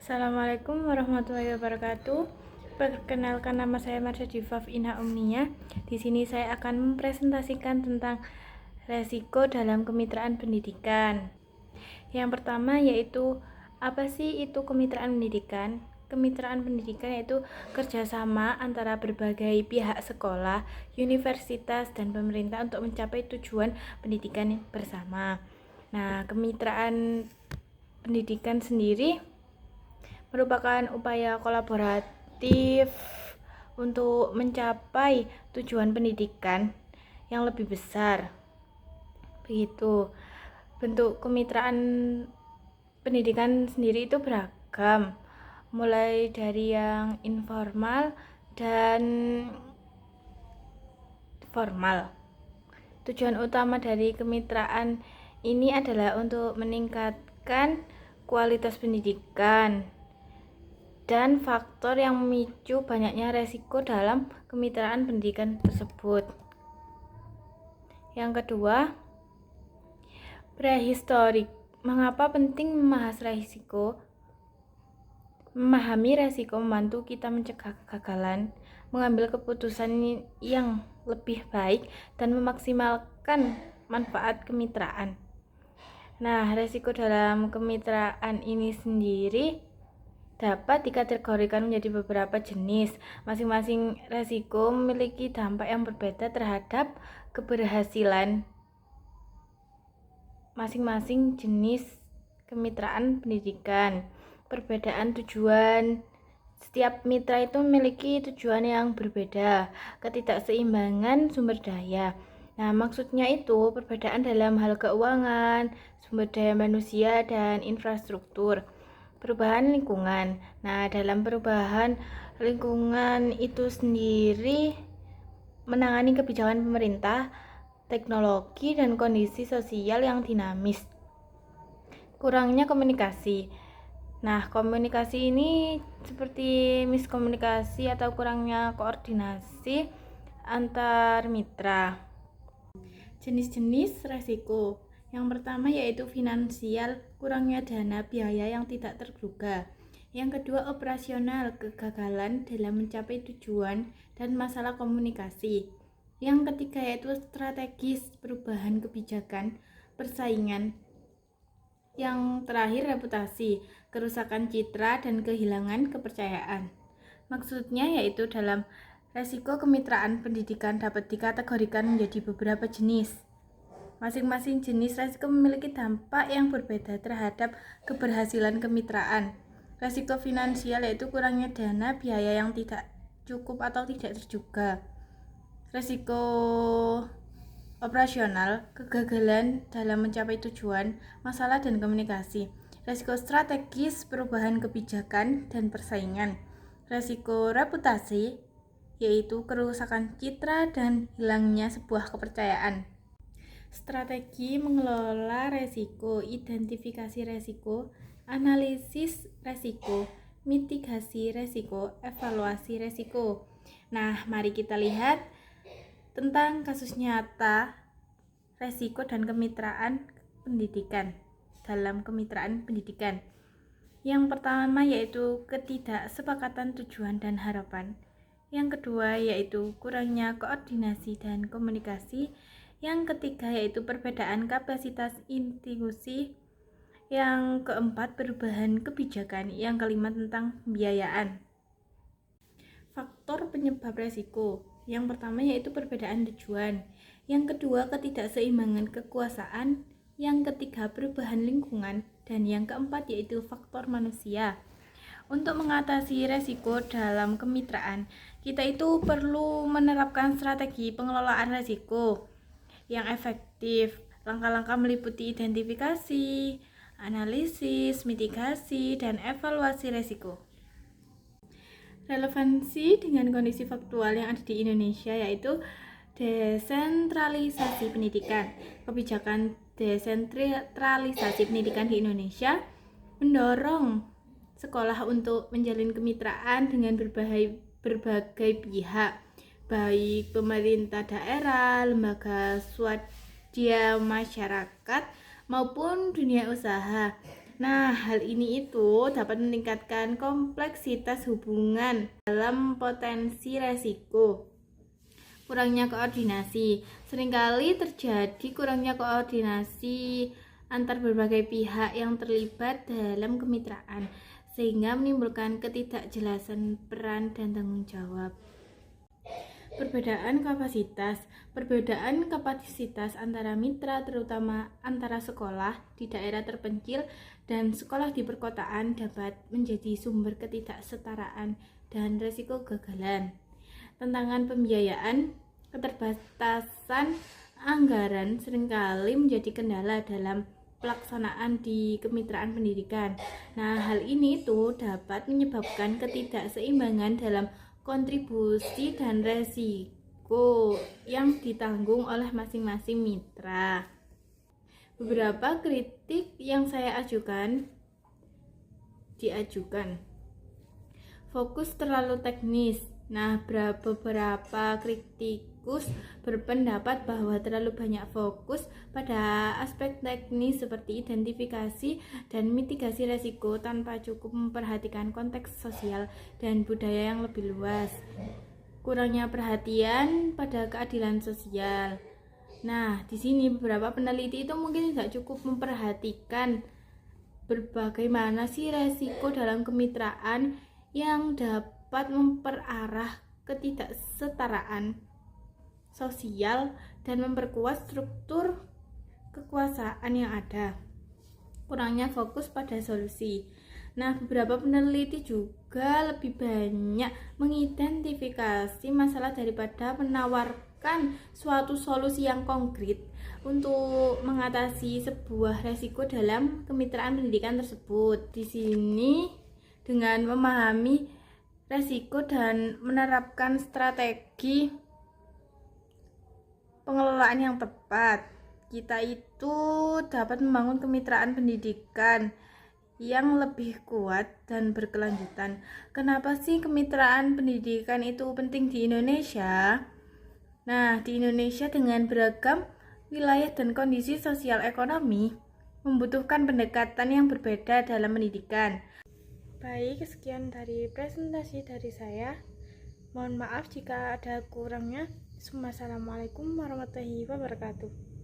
Assalamualaikum warahmatullahi wabarakatuh. Perkenalkan, nama saya Marsha Divaf Inha Omnia. Di sini saya akan mempresentasikan tentang resiko dalam kemitraan pendidikan. Yang pertama yaitu, apa sih itu kemitraan pendidikan? Kemitraan pendidikan yaitu kerjasama antara berbagai pihak sekolah, universitas, dan pemerintah untuk mencapai tujuan pendidikan bersama. Nah, kemitraan pendidikan sendiri merupakan upaya kolaboratif untuk mencapai tujuan pendidikan yang lebih besar. Begitu. Bentuk kemitraan pendidikan sendiri itu beragam, mulai dari yang informal dan formal. Tujuan utama dari kemitraan ini adalah untuk meningkatkan kualitas pendidikan dan faktor yang memicu banyaknya resiko dalam kemitraan pendidikan tersebut. Yang kedua, prehistorik. Mengapa penting membahas resiko? Memahami resiko membantu kita mencegah kegagalan, mengambil keputusan yang lebih baik, dan memaksimalkan manfaat kemitraan. Nah, resiko dalam kemitraan ini sendiri dapat dikategorikan menjadi beberapa jenis. Masing-masing resiko memiliki dampak yang berbeda terhadap keberhasilan masing-masing jenis kemitraan pendidikan. Perbedaan tujuan. Setiap mitra itu memiliki tujuan yang berbeda. Ketidakseimbangan sumber daya. Nah, maksudnya itu perbedaan dalam hal keuangan, sumber daya manusia, dan infrastruktur. Perubahan lingkungan. Nah, dalam perubahan lingkungan itu sendiri menangani kebijakan pemerintah, teknologi, dan kondisi sosial yang dinamis. Kurangnya komunikasi. Nah, komunikasi ini seperti miskomunikasi atau kurangnya koordinasi antar mitra. Jenis-jenis resiko. Yang pertama yaitu finansial, kurangnya dana biaya yang tidak terduga. Yang kedua, operasional, kegagalan dalam mencapai tujuan dan masalah komunikasi. Yang ketiga yaitu strategis, perubahan kebijakan, persaingan. Yang terakhir, reputasi, kerusakan citra dan kehilangan kepercayaan. Maksudnya yaitu dalam resiko kemitraan pendidikan dapat dikategorikan menjadi beberapa jenis. Masing-masing jenis resiko memiliki dampak yang berbeda terhadap keberhasilan kemitraan. Resiko finansial yaitu kurangnya dana biaya yang tidak cukup atau tidak terduga. Resiko operasional, kegagalan dalam mencapai tujuan, masalah dan komunikasi. Resiko strategis, perubahan kebijakan dan persaingan. Resiko reputasi, yaitu kerusakan citra dan hilangnya sebuah kepercayaan. Strategi mengelola resiko, identifikasi resiko, analisis resiko, mitigasi resiko, evaluasi resiko. Nah, mari kita lihat tentang kasus nyata resiko dan kemitraan pendidikan dalam kemitraan pendidikan. Yang pertama yaitu ketidaksepakatan tujuan dan harapan. Yang kedua yaitu kurangnya koordinasi dan komunikasi. Yang ketiga yaitu perbedaan kapasitas institusi. Yang keempat, perubahan kebijakan. Yang kelima, tentang pembiayaan. Faktor penyebab resiko. Yang pertama yaitu perbedaan tujuan. Yang kedua, ketidakseimbangan kekuasaan. Yang ketiga, perubahan lingkungan. Dan yang keempat yaitu faktor manusia. Untuk mengatasi resiko dalam kemitraan, kita itu perlu menerapkan strategi pengelolaan resiko yang efektif. Langkah-langkah meliputi identifikasi, analisis, mitigasi, dan evaluasi resiko. Relevansi dengan kondisi faktual yang ada di Indonesia yaitu desentralisasi pendidikan. Kebijakan desentralisasi pendidikan di Indonesia mendorong sekolah untuk menjalin kemitraan dengan berbagai pihak, baik pemerintah daerah, lembaga swadaya masyarakat, maupun dunia usaha. Nah, hal ini itu dapat meningkatkan kompleksitas hubungan dalam potensi resiko. Kurangnya koordinasi. Seringkali terjadi kurangnya koordinasi antar berbagai pihak yang terlibat dalam kemitraan, sehingga menimbulkan ketidakjelasan peran dan tanggung jawab. Perbedaan kapasitas antara mitra, terutama antara sekolah di daerah terpencil dan sekolah di perkotaan, dapat menjadi sumber ketidaksetaraan dan risiko gagalan. Tantangan pembiayaan, keterbatasan anggaran seringkali menjadi kendala dalam pelaksanaan di kemitraan pendidikan. Nah, hal ini tuh dapat menyebabkan ketidakseimbangan dalam kontribusi dan resiko yang ditanggung oleh masing-masing mitra. Beberapa kritik yang saya diajukan. Fokus terlalu teknis. Nah, beberapa kritikus berpendapat bahwa terlalu banyak fokus pada aspek teknis seperti identifikasi dan mitigasi risiko tanpa cukup memperhatikan konteks sosial dan budaya yang lebih luas. Kurangnya perhatian pada keadilan sosial. Nah, di sini beberapa peneliti itu mungkin tidak cukup memperhatikan bagaimana sih risiko dalam kemitraan yang dapat memperarah ketidaksetaraan sosial dan memperkuat struktur kekuasaan yang ada. Kurangnya fokus pada solusi. Nah, beberapa peneliti juga lebih banyak mengidentifikasi masalah daripada menawarkan suatu solusi yang konkret untuk mengatasi sebuah resiko dalam kemitraan pendidikan tersebut. Di sini dengan memahami resiko dan menerapkan strategi pengelolaan yang tepat, kita itu dapat membangun kemitraan pendidikan yang lebih kuat dan berkelanjutan. Kenapa sih kemitraan pendidikan itu penting di Indonesia? Nah, di Indonesia dengan beragam wilayah dan kondisi sosial ekonomi membutuhkan pendekatan yang berbeda dalam pendidikan. Baik, sekian dari presentasi dari saya. Mohon maaf jika ada kurangnya. Wassalamualaikum warahmatullahi wabarakatuh.